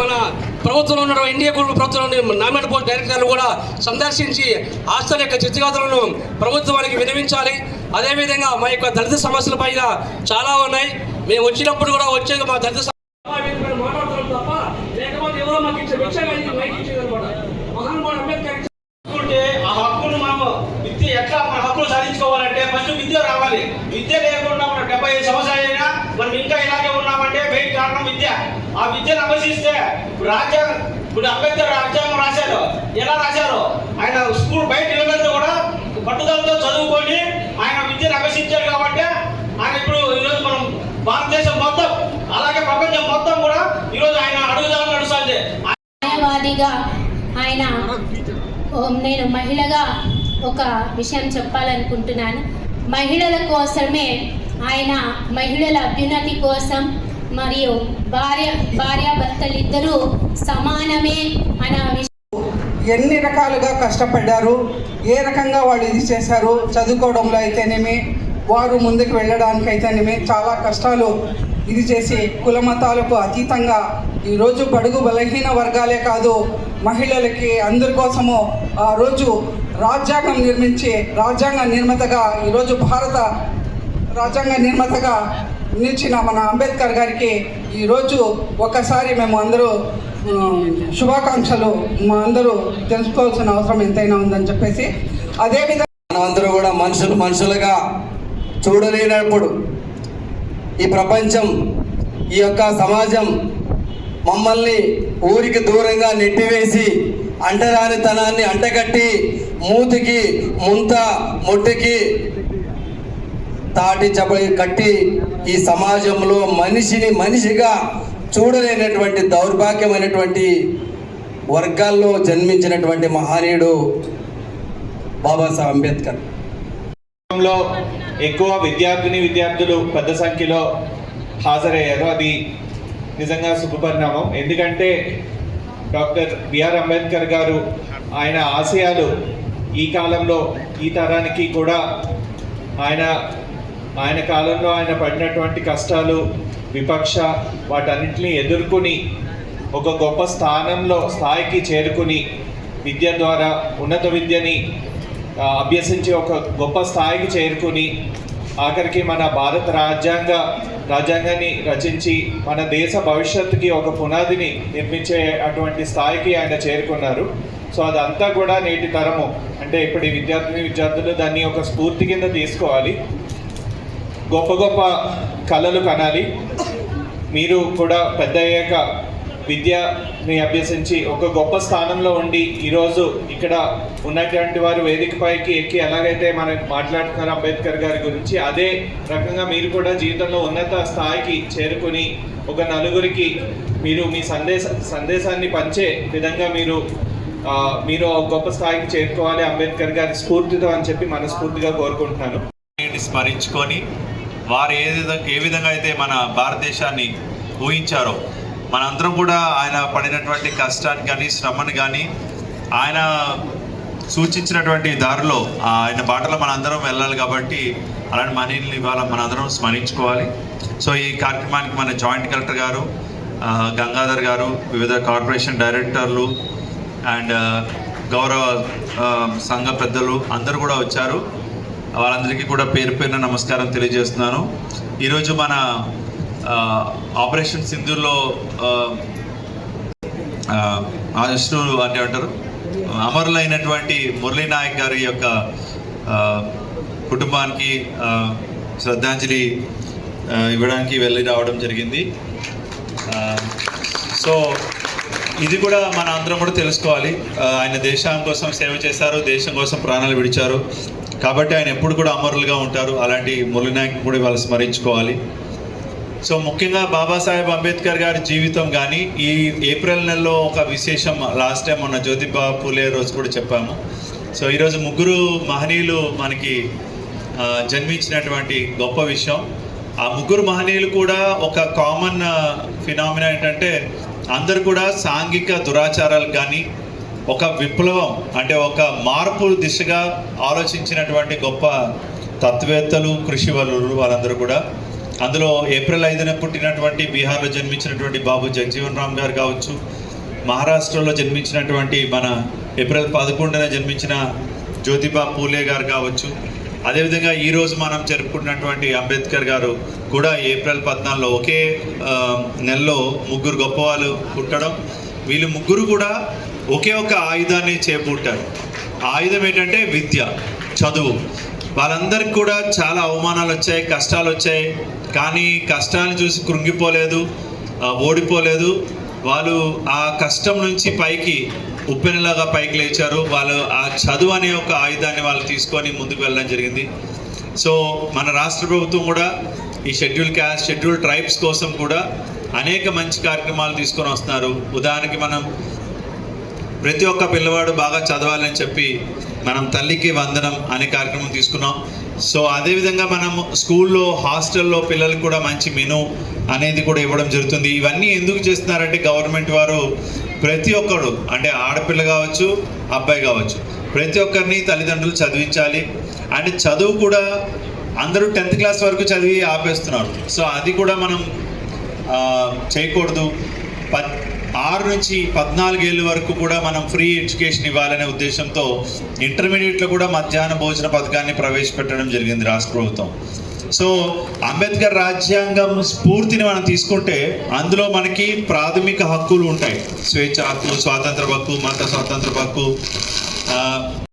మన ప్రభుత్వంలో ఉన్న ఎన్డీఏ గ్రూప్ ప్రభుత్వంలో నామినేట్ పోస్ట్ డైరెక్టర్లు కూడా సందర్శించి హాస్టల్ యొక్క చిత్రగాథలను ప్రభుత్వానికి వినిపించాలి. అదేవిధంగా మా యొక్క దళిత సమస్యల పైన చాలా ఉన్నాయి. మేము వచ్చినప్పుడు కూడా వచ్చేది మా దళిత మాట్లాడుతున్నాం తప్ప లేకపోతే ఎవరో మాకు ఇచ్చే ఇచ్చేదనమాట. మహానుభావుడు అంబేద్కర్ ఆ హక్కును మనం విద్య ఎట్లా మన హక్కులు సాధించుకోవాలంటే ఫస్ట్ విద్య రావాలి. విద్య లేకుండా మనం 75 సంవత్సరాలు అయినా మనం ఇంకా ఇలాగే ఉన్నామంటే మెయిన్ కారణం విద్య. ఆ విద్యను అభ్యసిస్తే ఇప్పుడు అంబేద్కర్ రాజ్యాంగం రాశారు. ఎలా రాశారు? ఆయన స్కూల్ బయట నిలబెడితే కూడా పట్టుదలతో చదువుకొని ఆయన విద్యను అభ్యసించారు కాబట్టి ఆయన ఇప్పుడు ఈరోజు మనం భారతదేశం మొత్తం అలాగే ప్రపంచం మొత్తం కూడా ఈరోజు ఆయన అడుగుదామని నడుస్తుంది. ఆయన నేను మహిళగా ఒక విషయం చెప్పాలనుకుంటున్నాను. మహిళల కోసమే ఆయన మహిళల అభ్యున్నతి కోసం మరియు భార్యాభర్తలిద్దరూ సమానమే అన్న విషయం ఎన్ని రకాలుగా కష్టపడ్డారు, ఏ రకంగా వాళ్ళు ఇది చేశారు, చదువుకోవడంలో అయితేనేమి వారు ముందుకు వెళ్ళడానికి అయితేనేమి చాలా కష్టాలు ఇది చేసి కులమతాలకు అతీతంగా ఈరోజు బడుగు బలహీన వర్గాలే కాదు మహిళలకి అందరి కోసము ఆ రోజు రాజ్యాంగం నిర్మించి రాజ్యాంగ నిర్మాతగా ఈరోజు భారత రాజ్యాంగ నిర్మాతగా నిలిచిన మన అంబేద్కర్ గారికి ఈరోజు ఒకసారి మేము అందరూ శుభాకాంక్షలు మా అందరూ తెలుసుకోవాల్సిన అవసరం ఎంతైనా ఉందని చెప్పేసి, అదేవిధంగా మనమందరూ కూడా మనుషులుగా చూడలేనప్పుడు ఈ ప్రపంచం, ఈ యొక్క సమాజం మమ్మల్ని ఊరికి దూరంగా నెట్టివేసి అంటరానితనాన్ని అంటగట్టి మూతికి ముట్టికి తాటి చపలి కట్టి ఈ సమాజంలో మనిషిగా చూడలేనటువంటి దౌర్భాగ్యమైనటువంటి వర్గాల్లో జన్మించినటువంటి మహనీయుడు బాబాసాహెబ్ అంబేద్కర్. ఎక్కువ విద్యార్థులు పెద్ద సంఖ్యలో హాజరయ్యారు. అది నిజంగా శుభపరిణామం. ఎందుకంటే డాక్టర్ బిఆర్ అంబేద్కర్ గారు ఆయన ఆశయాలు ఈ కాలంలో ఈ తరానికి కూడా ఆయన కాలంలో ఆయన పడినటువంటి కష్టాలు విపక్ష వాటన్నింటినీ ఎదుర్కొని ఒక గొప్ప స్థాయికి చేరుకుని విద్య ద్వారా ఉన్నత విద్యని అభ్యసించి ఒక గొప్ప స్థాయికి చేరుకుని ఆఖరికి మన భారత రాజ్యాంగాన్ని రచించి మన దేశ భవిష్యత్తుకి ఒక పునాదిని నిర్మించే అటువంటి స్థాయికి ఆయన చేరుకున్నారు. సో అదంతా కూడా నేటి తరము అంటే ఇప్పుడు విద్యార్థులు దాన్ని ఒక స్ఫూర్తి కింద తీసుకోవాలి. గొప్ప కళలు కనాలి. మీరు కూడా పెద్ద అయ్యాక విద్యని అభ్యసించి ఒక గొప్ప స్థానంలో ఉండి ఈరోజు ఇక్కడ ఉన్నటువంటి వారు వేదికపైకి ఎక్కి ఎలాగైతే మనం మాట్లాడుతున్నారు అంబేద్కర్ గారి గురించి, అదే రకంగా మీరు కూడా జీవితంలో ఉన్నత స్థాయికి చేరుకుని ఒక నలుగురికి మీరు మీ సందేశాన్ని పంచే విధంగా మీరు గొప్ప స్థాయికి చేరుకోవాలి అంబేద్కర్ గారి స్ఫూర్తితో అని చెప్పి మనస్ఫూర్తిగా కోరుకుంటున్నాను. స్మరించుకొని వారు ఏ విధంగా అయితే మన భారతదేశాన్ని ఊహించారో మనందరం కూడా ఆయన పడినటువంటి కష్టాన్ని కానీ శ్రమను కానీ ఆయన సూచించినటువంటి దారిలో ఆయన బాటలో మనందరం వెళ్ళాలి. కాబట్టి అలాంటి మనీల్ని ఇవాళ మనందరం స్మరించుకోవాలి. సో ఈ కార్యక్రమానికి మన జాయింట్ కలెక్టర్ గారు, గంగాధర్ గారు, వివిధ కార్పొరేషన్ డైరెక్టర్లు అండ్ గౌరవ సంఘ పెద్దలు అందరూ కూడా వచ్చారు. వాళ్ళందరికీ కూడా పేరు పేరున నమస్కారం తెలియజేస్తున్నాను. ఈరోజు మన ఆపరేషన్ సింధూర్లో అశ్రులు అంటే అంటారు అమరులైనటువంటి మురళీ నాయక్ గారి యొక్క కుటుంబానికి శ్రద్ధాంజలి ఇవ్వడానికి వెళ్ళి రావడం జరిగింది. సో ఇది కూడా మన అందరం కూడా తెలుసుకోవాలి. ఆయన దేశం కోసం సేవ చేశారు, దేశం కోసం ప్రాణాలు విడిచారు. కాబట్టి ఆయన ఎప్పుడు కూడా అమరులుగా ఉంటారు. అలాంటి మురళీ నాయక్ కూడా వాళ్ళు స్మరించుకోవాలి. సో ముఖ్యంగా బాబాసాహెబ్ అంబేద్కర్ గారి జీవితం కానీ ఈ ఏప్రిల్ నెలలో ఒక విశేషం లాస్ట్ టైం మొన్న జ్యోతిబా పూలే రోజు కూడా చెప్పాము. సో ఈరోజు ముగ్గురు మహనీయులు మనకి జన్మించినటువంటి గొప్ప విషయం. ఆ ముగ్గురు మహనీయులు కూడా ఒక కామన్ ఫినామినా ఏంటంటే అందరు కూడా సాంఘిక దురాచారాలకు కానీ ఒక విప్లవం అంటే ఒక మార్పు దిశగా ఆలోచించినటువంటి గొప్ప తత్వవేత్తలు, కృషి వలులు వాళ్ళందరూ కూడా. అందులో ఏప్రిల్ 5న పుట్టినటువంటి బీహార్లో జన్మించినటువంటి బాబు జగజీవన్ రామ్ గారు కావచ్చు, మహారాష్ట్రలో జన్మించినటువంటి మన ఏప్రిల్ 11న జన్మించిన జ్యోతిబా పూలే గారు కావచ్చు, అదేవిధంగా ఈరోజు మనం జరుపుకున్నటువంటి అంబేద్కర్ గారు కూడా ఏప్రిల్ 14లో ఒకే నెలలో ముగ్గురు గొప్పవాళ్ళు పుట్టడం, వీళ్ళు ముగ్గురు కూడా ఒకే ఒక ఆయుధాన్ని చేపట్టారు. ఆ ఆయుధం ఏంటంటే విద్య, చదువు. వాళ్ళందరికీ కూడా చాలా అవమానాలు వచ్చాయి, కష్టాలు వచ్చాయి, కానీ కష్టాన్ని చూసి కృంగిపోలేదు, ఓడిపోలేదు. వాళ్ళు ఆ కష్టం నుంచి పైకి ఉప్పెనలాగా పైకి లేచారు. వాళ్ళు ఆ చదువు అనే ఒక ఆయుధాన్ని వాళ్ళు తీసుకొని ముందుకు వెళ్ళడం జరిగింది. సో మన రాష్ట్ర ప్రభుత్వం కూడా ఈ షెడ్యూల్ క్యాస్ట్, షెడ్యూల్ ట్రైబ్స్ కోసం కూడా అనేక మంచి కార్యక్రమాలు తీసుకొని వస్తున్నారు. ఉదాహరణకి మనం ప్రతి ఒక్క పిల్లవాడు బాగా చదవాలని చెప్పి మనం తల్లికి వందనం అనే కార్యక్రమం తీసుకున్నాం. సో అదేవిధంగా మనం స్కూల్లో, హాస్టల్లో పిల్లలకు కూడా మంచి మెను అనేది కూడా ఇవ్వడం జరుగుతుంది. ఇవన్నీ ఎందుకు చేస్తున్నారంటే గవర్నమెంట్ వారు ప్రతి ఒక్కడు, అంటే ఆడపిల్ల కావచ్చు, అబ్బాయి కావచ్చు, ప్రతి ఒక్కరిని తల్లిదండ్రులు చదివించాలి. అంటే చదువు కూడా అందరూ 10th క్లాస్ వరకు చదివి ఆపేస్తున్నారు. సో అది కూడా మనం చేయకూడదు. 6 నుంచి 14 ఏళ్ళ వరకు కూడా మనం ఫ్రీ ఎడ్యుకేషన్ ఇవ్వాలనే ఉద్దేశంతో ఇంటర్మీడియట్లో కూడా మధ్యాహ్న భోజన పథకాన్ని ప్రవేశపెట్టడం జరిగింది రాష్ట్ర ప్రభుత్వం. సో అంబేద్కర్ రాజ్యాంగం స్ఫూర్తిని మనం తీసుకుంటే అందులో మనకి ప్రాథమిక హక్కులు ఉంటాయి. స్వేచ్ఛ హక్కు, స్వాతంత్ర హక్కు, మత స్వాతంత్ర హక్కు,